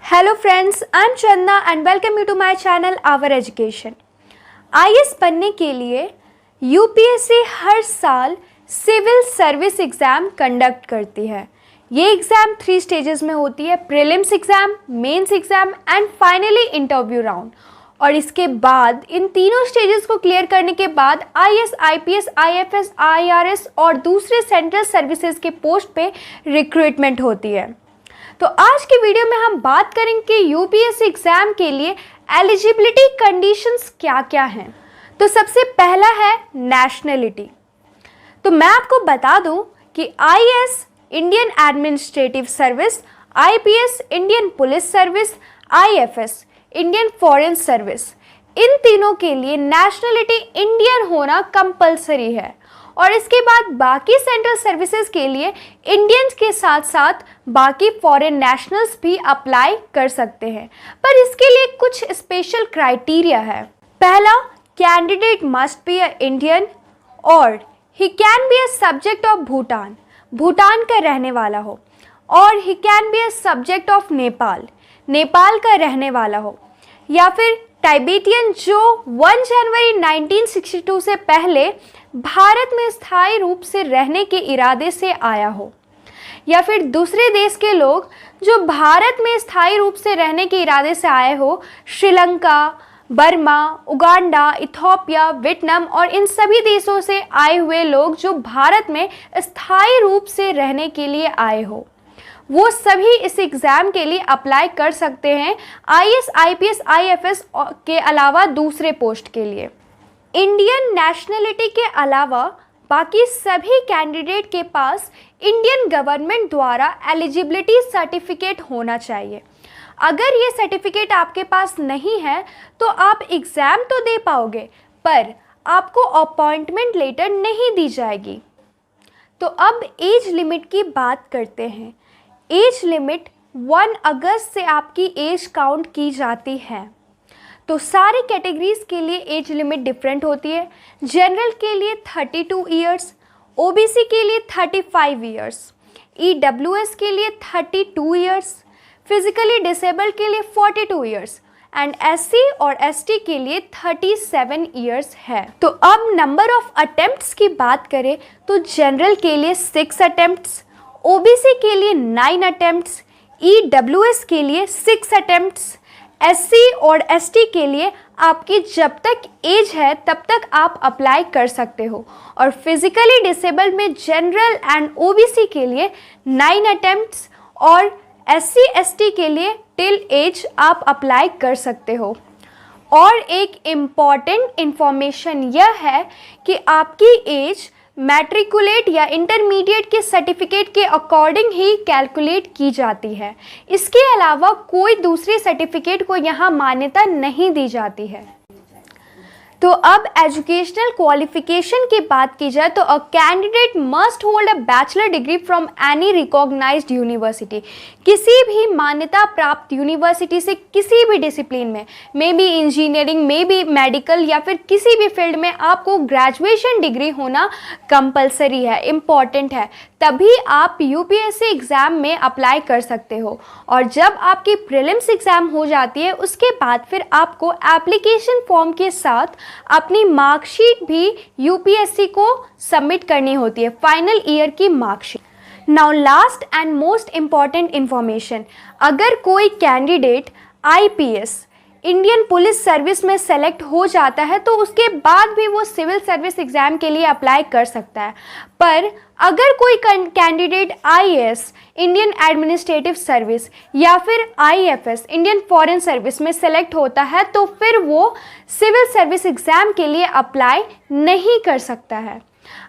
Hello friends, I'm Chandna and welcome you to my channel Our Education। IAS बनने के लिए UPSC हर साल civil service exam conduct करती है। ये एग्ज़ाम 3 स्टेजेस में होती है, prelims exam, mains exam and finally interview round. और इसके बाद इन तीनों स्टेजेस को क्लियर करने के बाद IAS, IPS, IFS, IRS और दूसरे सेंट्रल सर्विसेज के पोस्ट पे रिक्रूटमेंट होती है। तो आज के वीडियो में हम बात करेंगे कि यूपीएससी एग्जाम के लिए एलिजिबिलिटी कंडीशंस क्या क्या हैं। तो सबसे पहला है नेशनलिटी। तो मैं आपको बता दूं कि IAS Indian administrative service, IPS Indian police service, IFS Indian foreign service, इन तीनों के लिए नेशनलिटी इंडियन होना कंपलसरी है। और इसके बाद बाकी सेंट्रल सर्विसेज के लिए इंडियंस के साथ साथ बाकी फॉरेन नेशनल्स भी अप्लाई कर सकते हैं, पर इसके लिए कुछ स्पेशल क्राइटेरिया है। पहला, candidate must be a Indian और he can be a subject of Bhutan, Bhutan का रहने वाला हो, और he can be a subject of Nepal, Nepal का रहने वाला हो, या फिर टाइबेटियन जो 1 जनवरी 1962 से पहले भारत में स्थायी रूप से रहने के इरादे से आया हो, या फिर दूसरे देश के लोग जो भारत में स्थायी रूप से रहने के इरादे से आए हो, Sri Lanka, Burma, Uganda, Ethiopia, Vietnam और इन सभी देशों से आए हुए लोग जो भारत में स्थायी रूप से रहने के लिए आए हो, वो सभी इस एग्ज़ाम के लिए अप्लाई कर सकते हैं IAS, IPS, IFS के अलावा दूसरे पोस्ट के लिए। इंडियन नेशनलिटी के अलावा बाकी सभी कैंडिडेट के पास इंडियन गवर्नमेंट द्वारा एलिजिबिलिटी सर्टिफिकेट होना चाहिए। अगर ये सर्टिफिकेट आपके पास नहीं है तो आप एग्ज़ाम तो दे पाओगे पर आपको अपॉइंटमेंट लेटर नहीं दी जाएगी। तो अब एज लिमिट की बात करते हैं। एज लिमिट 1 अगस्त से आपकी एज काउंट की जाती है। तो सारे कैटेगरीज के लिए एज लिमिट डिफरेंट होती है। जनरल के लिए 32 इयर्स, OBC के लिए 35 इयर्स, EWS के लिए 32 इयर्स, फिजिकली डिसेबल्ड के लिए 42 इयर्स एंड SC और ST के लिए 37 इयर्स है। तो अब नंबर ऑफ अटेम्प्ट्स की बात करें तो जनरल के लिए 6 अटेम्प्ट्स, OBC के लिए 9 अटेम्प्ट्स, EWS के लिए 6 अटेम्प्ट्स, SC और ST के लिए आपकी जब तक एज है तब तक आप अप्लाई कर सकते हो। और फिजिकली डिसेबल्ड में जनरल एंड OBC के लिए 9 अटेम्प्ट्स और SC ST के लिए टिल एज आप अप्लाई कर सकते हो। और एक इम्पॉर्टेंट इंफॉर्मेशन यह है कि आपकी एज मैट्रिकुलेट या इंटरमीडिएट के सर्टिफिकेट के अकॉर्डिंग ही कैलकुलेट की जाती है। इसके अलावा कोई दूसरे सर्टिफिकेट को यहाँ मान्यता नहीं दी जाती है। तो अब एजुकेशनल क्वालिफिकेशन की बात की जाए तो a candidate must hold a bachelor degree from any recognised university. किसी भी मान्यता प्राप्त यूनिवर्सिटी से किसी भी डिसिप्लिन में, may be engineering, may be medical या फिर किसी भी फील्ड में आपको ग्रेजुएशन डिग्री होना कंपलसरी है, इम्पॉर्टेंट है, तभी आप यूपीएससी एग्ज़ाम में अप्लाई कर सकते हो। और जब आपकी प्रीलिम्स एग्ज़ाम हो जाती है उसके बाद फिर आपको एप्लीकेशन फॉर्म के साथ अपनी मार्कशीट भी यूपीएससी को सबमिट करनी होती है, फाइनल ईयर की marksheet. Now last and most important information, अगर कोई candidate IPS Indian police service में सेलेक्ट हो जाता है तो उसके बाद भी वो सिविल सर्विस एग्ज़ाम के लिए अप्लाई कर सकता है। पर अगर कोई candidate IAS Indian administrative service या फिर IFS इंडियन फॉरेन सर्विस में सेलेक्ट होता है तो फिर वो सिविल सर्विस एग्ज़ाम के लिए अप्लाई नहीं कर सकता है।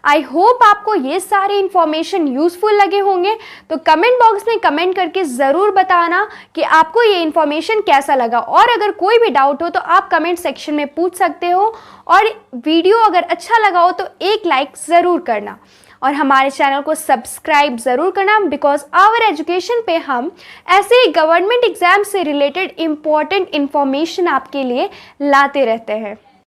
आई होप आपको ये सारे इन्फॉर्मेशन यूज़फुल लगे होंगे। तो कमेंट बॉक्स में कमेंट करके ज़रूर बताना कि आपको ये इन्फॉर्मेशन कैसा लगा, और अगर कोई भी डाउट हो तो आप कमेंट सेक्शन में पूछ सकते हो। और वीडियो अगर अच्छा लगा हो तो एक लाइक ज़रूर करना और हमारे चैनल को सब्सक्राइब ज़रूर करना, बिकॉज आवर एजुकेशन पे हम ऐसे ही गवर्नमेंट एग्ज़ाम से रिलेटेड इम्पॉर्टेंट इन्फॉर्मेशन आपके लिए लाते रहते हैं।